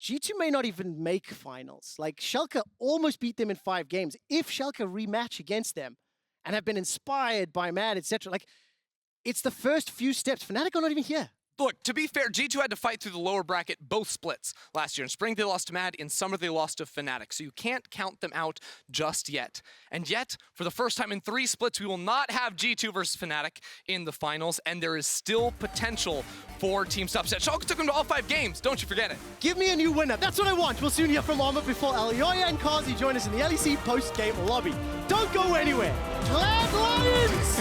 G2 may not even make finals. Like, FLICKR almost beat them in 5 games. If FLICKR rematch against them and have been inspired by Mad, etc., like, it's the first few steps. Fnatic are not even here. Look, to be fair, G2 had to fight through the lower bracket both splits last year. In spring, they lost to Mad. In summer, they lost to Fnatic. So you can't count them out just yet. And yet, for the first time in 3 splits, we will not have G2 versus Fnatic in the finals. And there is still potential for teams to upset. Schalke took them to all 5 games. Don't you forget it. Give me a new winner. That's what I want. We'll soon hear from Armut before Elyoya and Carzzy join us in the LEC post-game lobby. Don't go anywhere. Glad Lions!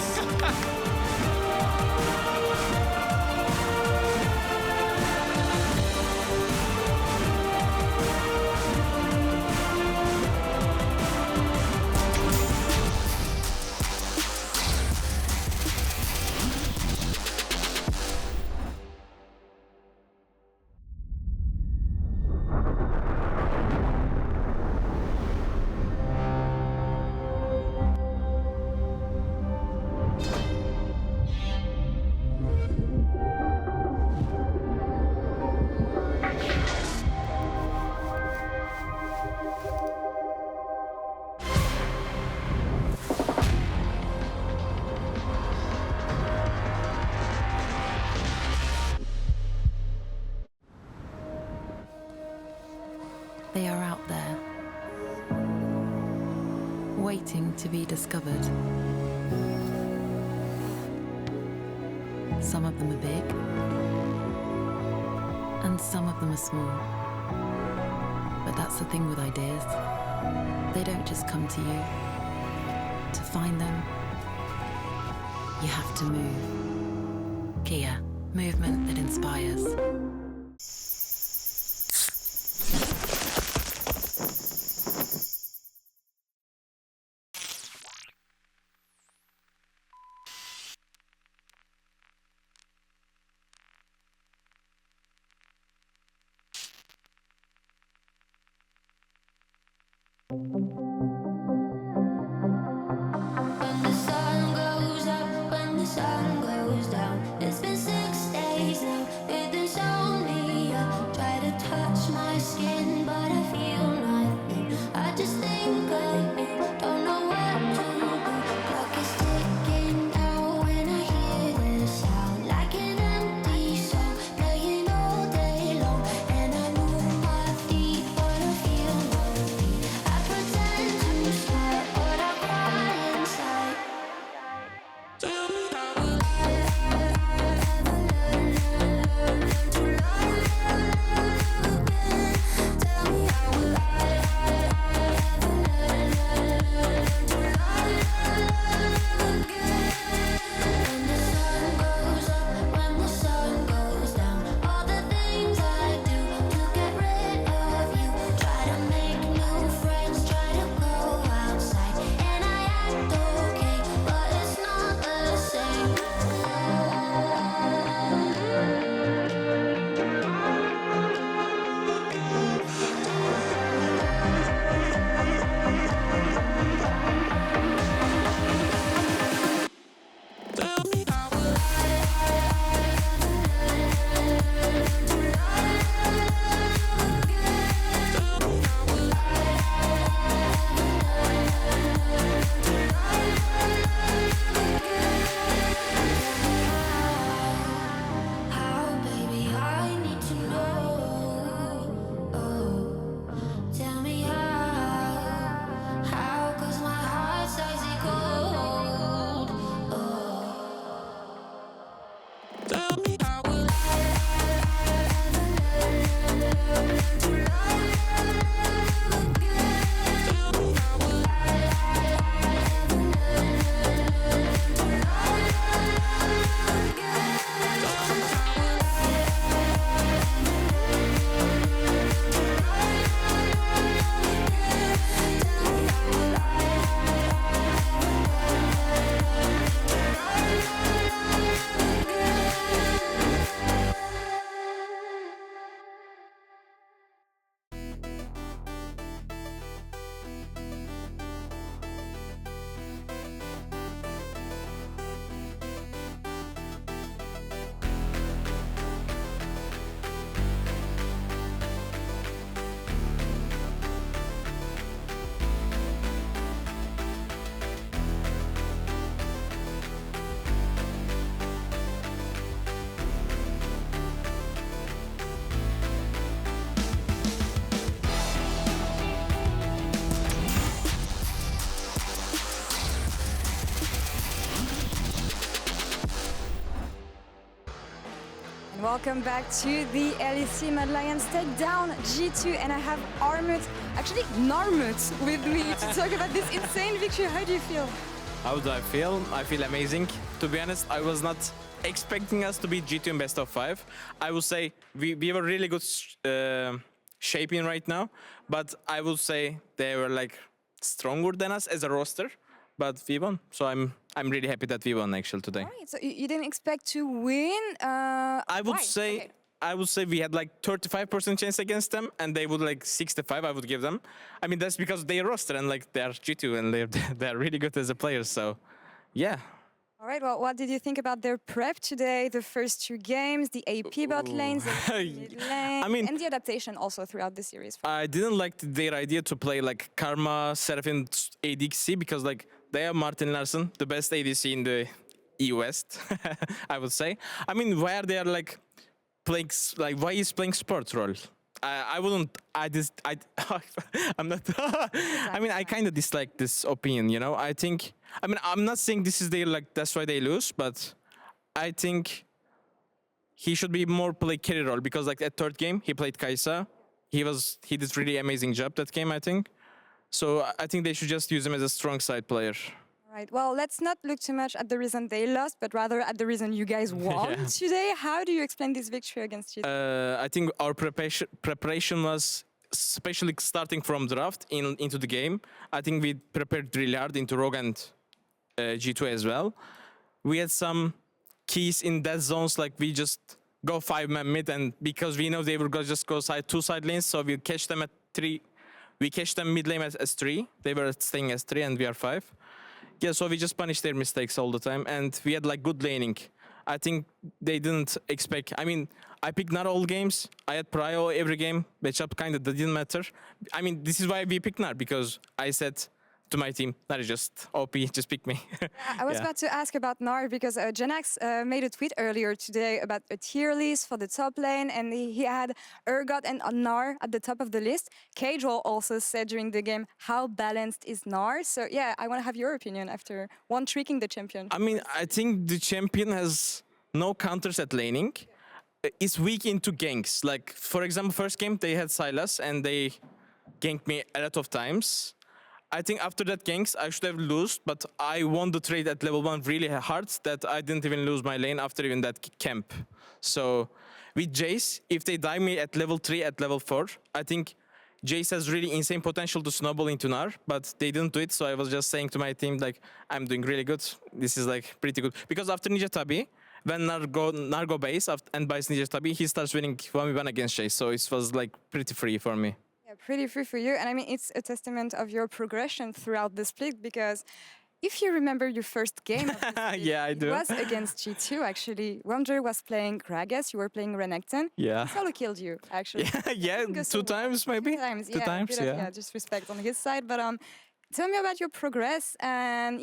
They are out there, waiting to be discovered. Some of them are big, and some of them are small. But that's the thing with ideas. They don't just come to you. To find them, you have to move. Kia, movement that inspires. When the sun goes up, when the sun goes down, it's been 6 days now. It didn't show Welcome back to the LEC Mad Lions take down G2, and I have Armut, actually Narmut, with me to talk about this insane victory. How do you feel? How do I feel? I feel amazing. To be honest, I was not expecting us to beat G2 in best of 5. I would say we were really good shaping right now, but I would say they were like stronger than us as a roster. But we won, so I'm really happy that we won actually today. All right, so you didn't expect to win? I would say we had like 35% chance against them, and they would like 65. I would give them. I mean, that's because they roster and like they're G2 and they're really good as a player. So, yeah. All right. Well, what did you think about their prep today? The first 2 games, the AP bot lanes, the mid lane, and the adaptation also throughout the series. I didn't like their idea to play like Karma, Seraphine, ADC because like they have Martin Larsen, the best ADC in the E West, I would say. I mean, why are they like playing like why is playing sports role? I'm not. I mean, I kind of dislike this opinion. You know, I think. I mean, I'm not saying this is their like that's why they lose, but I think he should be more play carry role because like at third game he played Kai'Sa. He did really amazing job that game, I think. So I think they should just use him as a strong side player. Right. Well, let's not look too much at the reason they lost, but rather at the reason you guys won today. How do you explain this victory against you? I think our preparation was, especially starting from draft into the game. I think we prepared really hard into Rogue and G2 as well. We had some keys in that zones, like we just go 5-man mid, and because we know they will just go 2 side lanes, so we catch them at 3. We catch them mid lane as S3. They were staying as 3 and we are 5. Yeah, so we just punish their mistakes all the time, and we had like good laning. I think they didn't expect. I mean, I picked not all games. I had Prio every game. Matchup kind of didn't matter. I mean, this is why we picked Gnar, because I said to my team, Gnar is just OP, just pick me. I was about to ask about Gnar because Janax made a tweet earlier today about a tier list for the top lane, and he had Urgot and Gnar at the top of the list. Cajol also said during the game, how balanced is Gnar? So yeah, I want to have your opinion after one-tricking the champion. I mean, I think the champion has no counters at laning. It's weak into ganks. Like, for example, first game they had Sylas and they ganked me a lot of times. I think after that ganks, I should have lost, but I won the trade at level 1 really hard that I didn't even lose my lane after even that camp. So with Jayce, if they die me at level 3, at level 4, I think Jayce has really insane potential to snowball into Gnar, but they didn't do it, so I was just saying to my team, like, I'm doing really good. This is like pretty good. Because after Ninja Tabi, when Gnar go base and buys Ninja Tabi, he starts winning 1v1 against Jayce, so it was like pretty free for me. Pretty free for you, and I mean it's a testament of your progression throughout the split, because if you remember your first game of the split, yeah, I do. It was against G2 actually. Wunder was playing Gragas, you were playing Renekton. Yeah. Solo killed you actually. Yeah, 2 times maybe. 2 times, Two times, yeah. Just respect on his side, but tell me about your progress and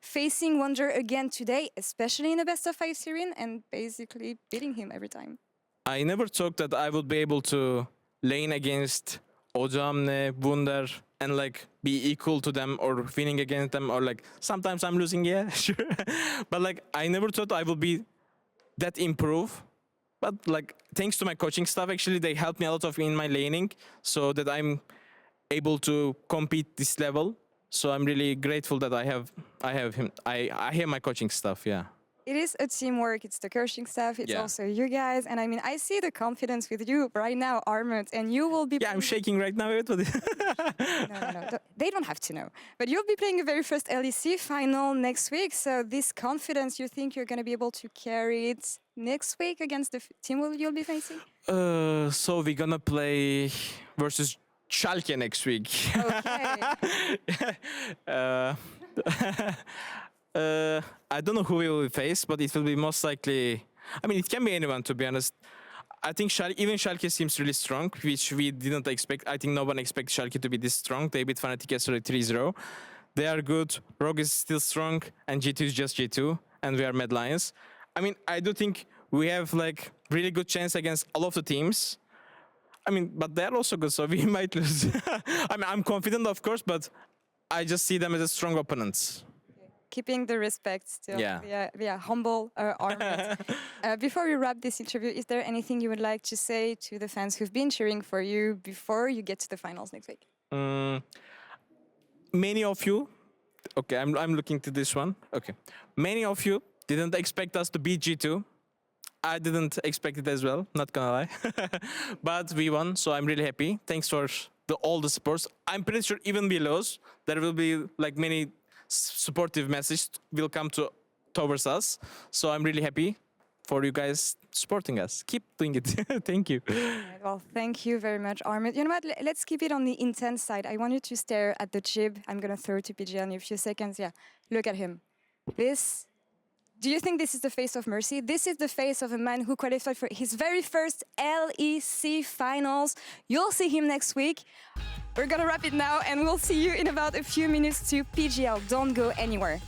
facing Wunder again today, especially in a best of 5 series, and basically beating him every time. I never thought that I would be able to lane against Ojamne, Wunder, and like be equal to them or winning against them, or like sometimes I'm losing, yeah, sure. But like I never thought I would be that improve. But like thanks to my coaching staff, actually they helped me a lot in my laning so that I'm able to compete this level. So I'm really grateful that I have him. I have my coaching staff, yeah. It is a teamwork, it's the coaching staff, it's also you guys, and I mean, I see the confidence with you right now, Armut, and you will be... Yeah, I'm shaking right now. No, they don't have to know. But you'll be playing your very first LEC final next week, so this confidence, you think you're going to be able to carry it next week against the team you'll be facing? So we're going to play versus Schalke next week. Okay. I don't know who we will face, but it will be most likely... I mean, it can be anyone, to be honest. I think even Schalke seems really strong, which we didn't expect. I think no one expects Schalke to be this strong. They beat Fnatic yesterday 3-0. They are good. Rogue is still strong, and G2 is just G2, and we are Mad Lions. I mean, I do think we have like really good chance against all of the teams. I mean, but they're also good, so we might lose. I mean, I'm confident, of course, but I just see them as a strong opponents. keeping the respect still. Yeah. Humble Armut. Before we wrap this interview, is there anything you would like to say to the fans who've been cheering for you before you get to the finals next week? Many of you, okay, I'm looking to this one. Okay, many of you didn't expect us to beat G2. I didn't expect it as well, not gonna lie. But we won, so I'm really happy. Thanks for all the supports. I'm pretty sure even we lose, there will be like many supportive messages will come towards us. So I'm really happy for you guys supporting us. Keep doing it. Thank you. Right, well, thank you very much, Armut. You know what? Let's keep it on the intense side. I want you to stare at the jib. I'm gonna throw it to PGL in a few seconds. Yeah, look at him. Do you think this is the face of Mercy? This is the face of a man who qualified for his very first LEC finals. You'll see him next week. We're gonna wrap it now, and we'll see you in about a few minutes to PGL. Don't go anywhere.